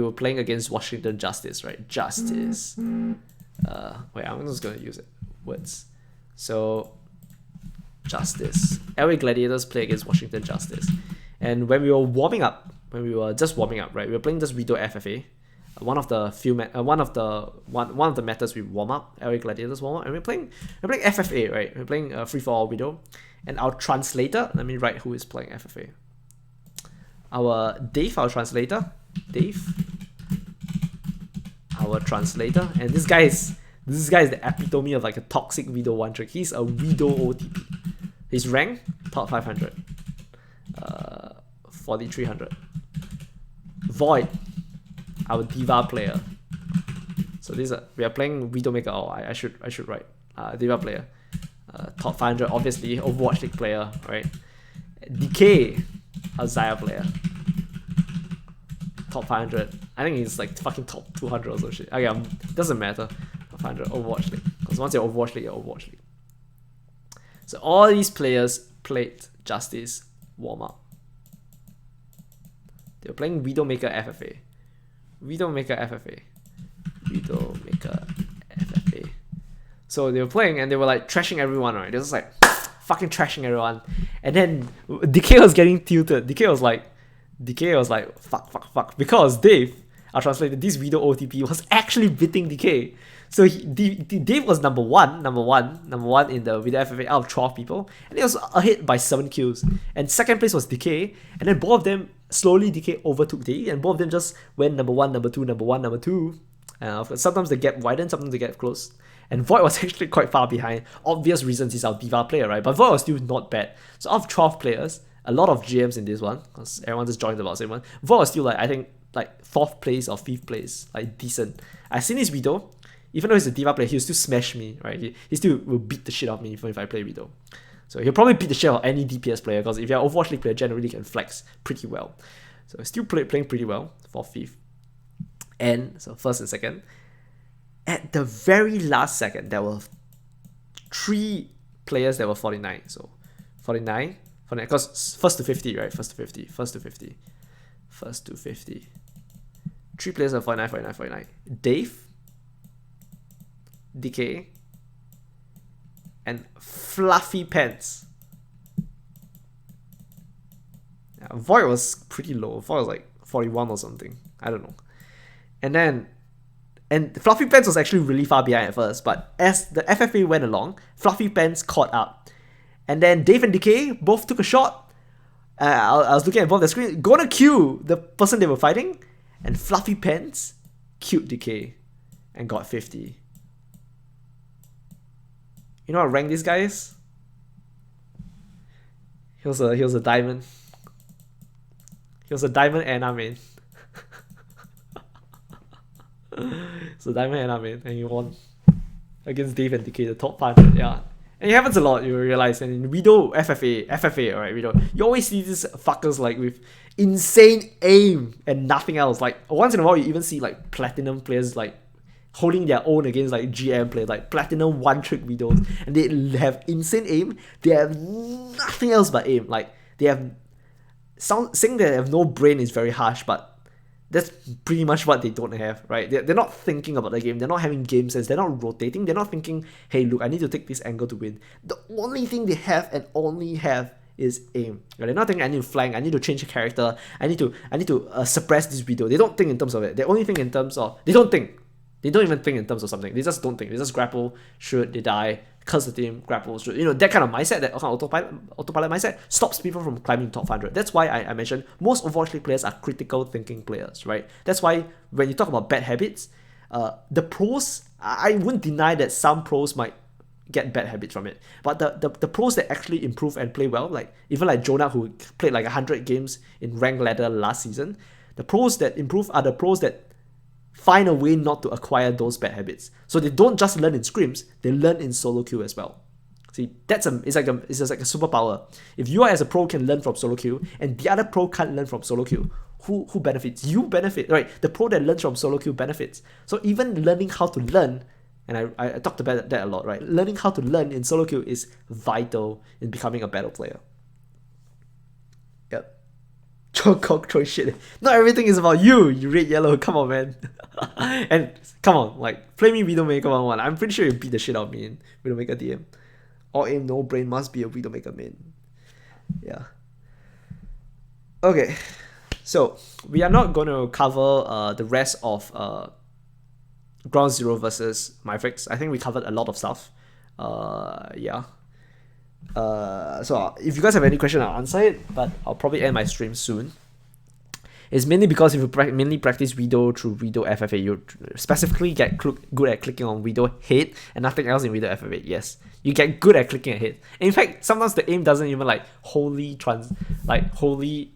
we were playing against Washington Justice, right? Justice. Wait, I'm just gonna use it. Words. So, Justice. LA Gladiators play against Washington Justice. And when we were warming up, right? We were playing this Widow FFA. One of the methods we warm up, LA Gladiators warm up, and we're playing FFA, right? We're playing free for all Widow, and our translator. Let me write who is playing FFA. Our Dave, our translator, and this guy is the epitome of like a toxic Widow one trick. He's a Widow OTP. His rank top 500, 4300. Void, our Diva player. So we are playing Widowmaker. Oh, I should write Diva player. Top 500, obviously Overwatch League player, right? Decay, a Xayah player. Top 500. I think he's like fucking top 200 or some shit. Okay, doesn't matter. Top 500 Overwatch League. Because once you're Overwatch League, you're Overwatch League. So all these players played Justice warm up. They were playing Widowmaker FFA. So they were playing and they were like trashing everyone, right? They were just like fucking trashing everyone. And then Decay was getting tilted. Decay was like fuck. Because Dave, our translator, this Widow OTP was actually beating Decay. So Dave was number one in the Widow FFA out of 12 people, and he was ahead by 7 kills. And second place was Decay, and then both of them slowly Decay overtook Dave, and both of them just went number 1, number 2, number 1, number 2. Sometimes the gap widened, sometimes the gap closed. And Void was actually quite far behind. Obvious reasons, he's our Diva player, right? But Void was still not bad. So out of 12 players, a lot of GMs in this one, because everyone just joined about the same one. Void was still like, I think, like 4th place or 5th place, like decent. I seen his Widow. Even though he's a Diva player, he'll still smash me, right? He still will beat the shit out of me even if I play Widow. So he'll probably beat the shit out of any DPS player, because if you're an Overwatch League player, generally can flex pretty well. So he's still playing pretty well for 5th. And so 1st and 2nd. At the very last second, there were 3 players that were 49. So 49, because 1st to 50, right? 1st to 50. 3 players are 49. Dave, Decay, and Fluffy Pants. Yeah, Void was pretty low. Void was like 41 or something. I don't know. And Fluffy Pants was actually really far behind at first, but as the FFA went along, Fluffy Pants caught up. And then Dave and Decay both took a shot. I was looking at both the screen, gonna kill the person they were fighting, and Fluffy Pants killed Decay and got 50. You know what rank this guy is? He was a diamond. He was a diamond Ana main. So diamond Ana main, and he won against Dave and Decay, the top 500. Yeah, and it happens a lot. You realize, and in Widow FFA, right? Widow, you always see these fuckers like with insane aim and nothing else. Like once in a while, you even see like platinum players like holding their own against like GM players, like platinum one-trick Widows, and they have insane aim. They have nothing else but aim. Like they have saying they have no brain is very harsh, but that's pretty much what they don't have, right? They're not thinking about the game. They're not having game sense. They're not rotating. They're not thinking, hey, look, I need to take this angle to win. The only thing they have and only have is aim. They're not thinking, I need to flank, I need to change a character, I need to suppress this Widow. They don't think in terms of it. They only think in terms of, they don't think. They don't even think in terms of something. They just don't think. They just grapple, shoot, they die, curse the team, grapple, shoot. You know, that kind of mindset, that kind of autopilot mindset stops people from climbing top 500. That's why I mentioned most Overwatch League players are critical thinking players, right? That's why when you talk about bad habits, the pros, I wouldn't deny that some pros might get bad habits from it. But the pros that actually improve and play well, like even like Jonah, who played like 100 games in ranked ladder last season, the pros that improve are the pros that find a way not to acquire those bad habits. So they don't just learn in scrims, they learn in solo queue as well. See, it's like a superpower. If you as a pro can learn from solo queue and the other pro can't learn from solo queue, who benefits? You benefit, right? The pro that learns from solo queue benefits. So even learning how to learn, and I talked about that a lot, right? Learning how to learn in solo queue is vital in becoming a better player. Yep. Cockroach shit. Not everything is about you red yellow. Come on, man. And come on, like, play me Widowmaker 1-1. I'm pretty sure you beat the shit out of me in Widowmaker DM. All aim, no brain must be a Widowmaker main. Yeah. Okay. So, we are not going to cover the rest of Ground Zero versus Mavericks. I think we covered a lot of stuff. Yeah. So if you guys have any question, I'll answer it, but I'll probably end my stream soon. It's mainly because if you mainly practice Widow through Widow FFA, you specifically get good at clicking on Widow head and nothing else in Widow FFA. Yes, you get good at clicking ahead. In fact, sometimes the aim doesn't even wholly translate,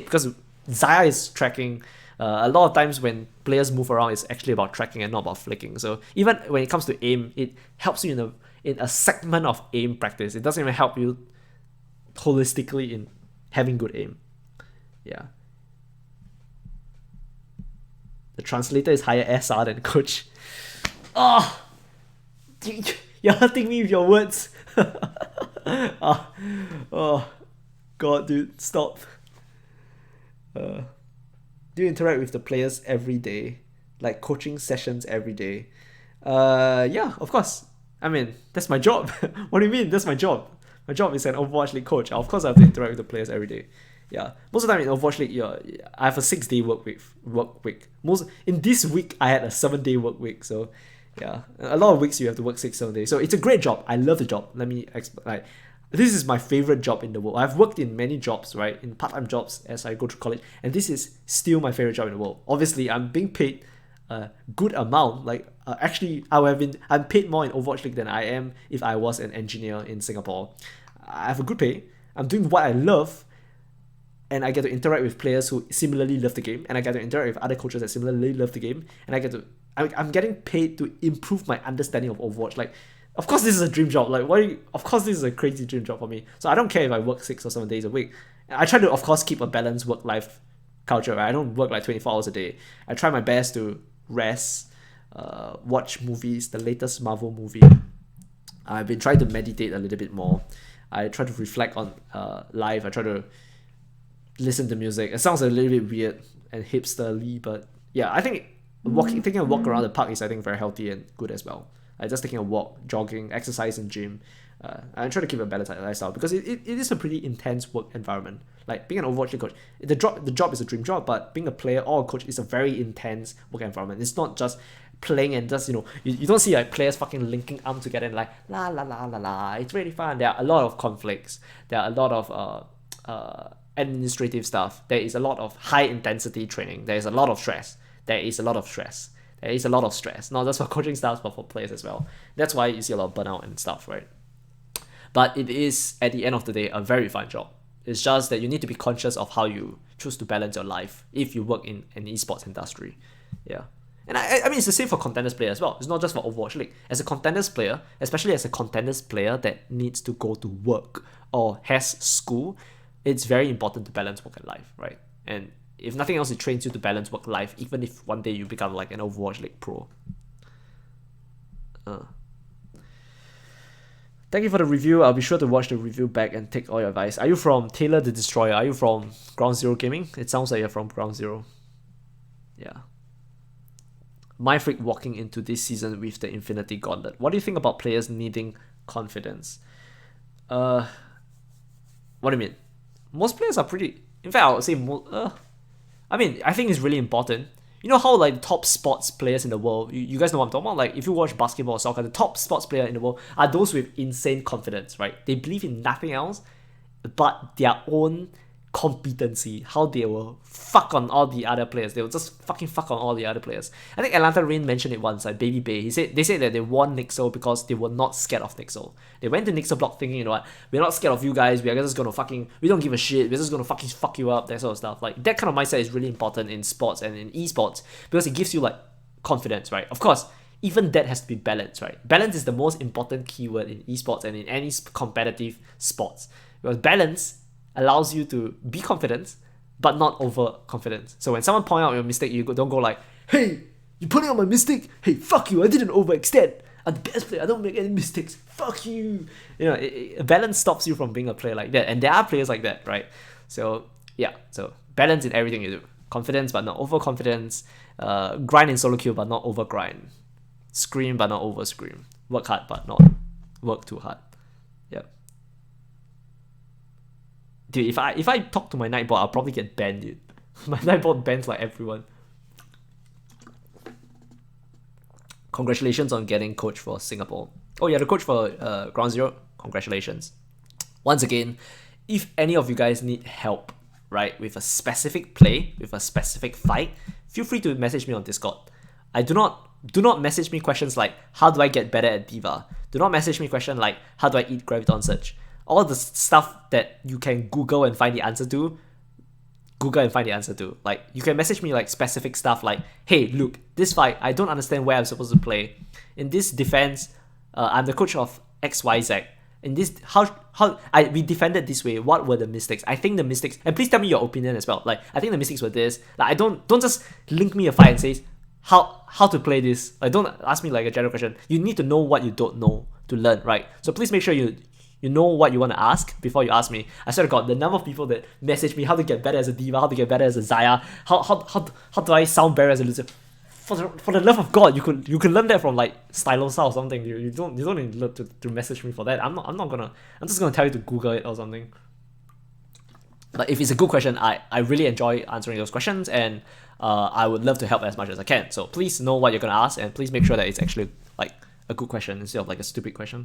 because Zaya is tracking. A lot of times when players move around, it's actually about tracking and not about flicking. So even when it comes to aim, it helps you in a segment of aim practice. It doesn't even help you holistically in having good aim. Yeah. The translator is higher SR than coach. Oh! You're hurting me with your words. Oh, God, dude, stop. Do you interact with the players every day? Like coaching sessions every day? Yeah, of course. I mean, that's my job. What do you mean? That's my job. My job is an Overwatch League coach. Of course, I have to interact with the players every day. Yeah, most of the time in Overwatch League, I have a 6-day work week. In this week, I had a 7-day work week. So, yeah, a lot of weeks you have to work 6-7 days. So it's a great job. I love the job. Let me explain. This is my favorite job in the world. I've worked in many jobs, right, in part-time jobs as I go through college, and this is still my favorite job in the world. Obviously, I'm being paid a good amount. Actually, I'm paid more in Overwatch League than I am if I was an engineer in Singapore. I have a good pay. I'm doing what I love, and I get to interact with players who similarly love the game, and I get to interact with other coaches that similarly love the game, and I'm getting paid to improve my understanding of Overwatch. Of course, this is a dream job. Of course, this is a crazy dream job for me. So I don't care if I work 6 or 7 days a week. I try to, of course, keep a balanced work-life culture. Right? I don't work 24 hours a day. I try my best to rest, watch movies, the latest Marvel movie. I've been trying to meditate a little bit more. I try to reflect on life. I try to listen to music. It sounds a little bit weird and hipsterly, but yeah, I think taking a walk around the park is, I think, very healthy and good as well. Just taking a walk, jogging, exercise in gym. I try to keep a balanced lifestyle because it is a pretty intense work environment. Like being an Overwatch League coach, the job is a dream job, but being a player or a coach is a very intense work environment. It's not just playing and just, you don't see players fucking linking arms together and la la la la la. It's really fun. There are a lot of conflicts. There are a lot of administrative stuff. There is a lot of high intensity training. There is a lot of stress. There is a lot of stress, not just for coaching staff, but for players as well. That's why you see a lot of burnout and stuff, right? But it is, at the end of the day, a very fun job. It's just that you need to be conscious of how you choose to balance your life if you work in an esports industry. Yeah. And I mean, it's the same for Contenders player as well. It's not just for Overwatch League. As a Contenders player, especially as a Contenders player that needs to go to work or has school, it's very important to balance work and life, right? And if nothing else, it trains you to balance work life, even if one day you become like an Overwatch League pro. Thank you for the review. I'll be sure to watch the review back and take all your advice. Are you from Taylor the Destroyer? Are you from Ground Zero Gaming? It sounds like you're from Ground Zero. Yeah. My freak walking into this season with the Infinity Gauntlet. What do you think about players needing confidence? What do you mean? Most players are pretty... In fact, I would say... I think it's really important. You know how top sports players in the world, you guys know what I'm talking about? If you watch basketball or soccer, the top sports player in the world are those with insane confidence, right? They believe in nothing else but their own competency, how they will fuck on all the other players. They will just fucking fuck on all the other players. I think Atlanta Rain mentioned it once, Baby Bay. They said that they won Nixel because they were not scared of Nixel. They went to Nixel block thinking, you know what, we're not scared of you guys, we are just gonna we don't give a shit, we're just gonna fucking fuck you up, that sort of stuff. That kind of mindset is really important in sports and in esports because it gives you confidence, right? Of course, even that has to be balanced, right? Balance is the most important keyword in esports and in any competitive sports, because balance allows you to be confident, but not overconfident. So when someone point out your mistake, you don't go hey, you pointing out my mistake? Hey, fuck you, I didn't overextend. I'm the best player, I don't make any mistakes. Fuck you. Balance stops you from being a player like that. And there are players like that, right? So Yeah, so balance in everything you do. Confidence but not overconfidence. Grind in solo queue but not over grind. Scream but not over scream. Work hard but not work too hard. Yep. Dude, if I talk to my Nightbot, I'll probably get banned, dude. My Nightbot bans like everyone. Congratulations on getting coach for Singapore. Oh yeah, the coach for Ground Zero. Congratulations. Once again, if any of you guys need help, right, with a specific play, with a specific fight, feel free to message me on Discord. Do not message me questions like how do I get better at D.Va. Do not message me question like how do I eat Graviton Surge. All the stuff that you can Google and find the answer to, Like, you can message me like specific stuff like, hey, Luke, this fight, I don't understand where I'm supposed to play. In this defense, I'm the coach of XYZ. In this, we defended this way. What were the mistakes? I think the mistakes, and please tell me your opinion as well. Like, I think the mistakes were this. Like, I don't just link me a fight and say how to play this. Like, don't ask me like a general question. You need to know what you don't know to learn, right? So please make sure you know what you want to ask before you ask me. I swear to God, the number of people that message me how to get better as a D.Va, how to get better as a Xayah, how do I sound better as a loser. For the love of God, you could learn that from like Stylosa or something. You don't need to message me for that. I'm just gonna tell you to Google it or something. But if it's a good question, I really enjoy answering those questions, and I would love to help as much as I can. So please know what you're gonna ask, and please make sure that it's actually like a good question instead of like a stupid question.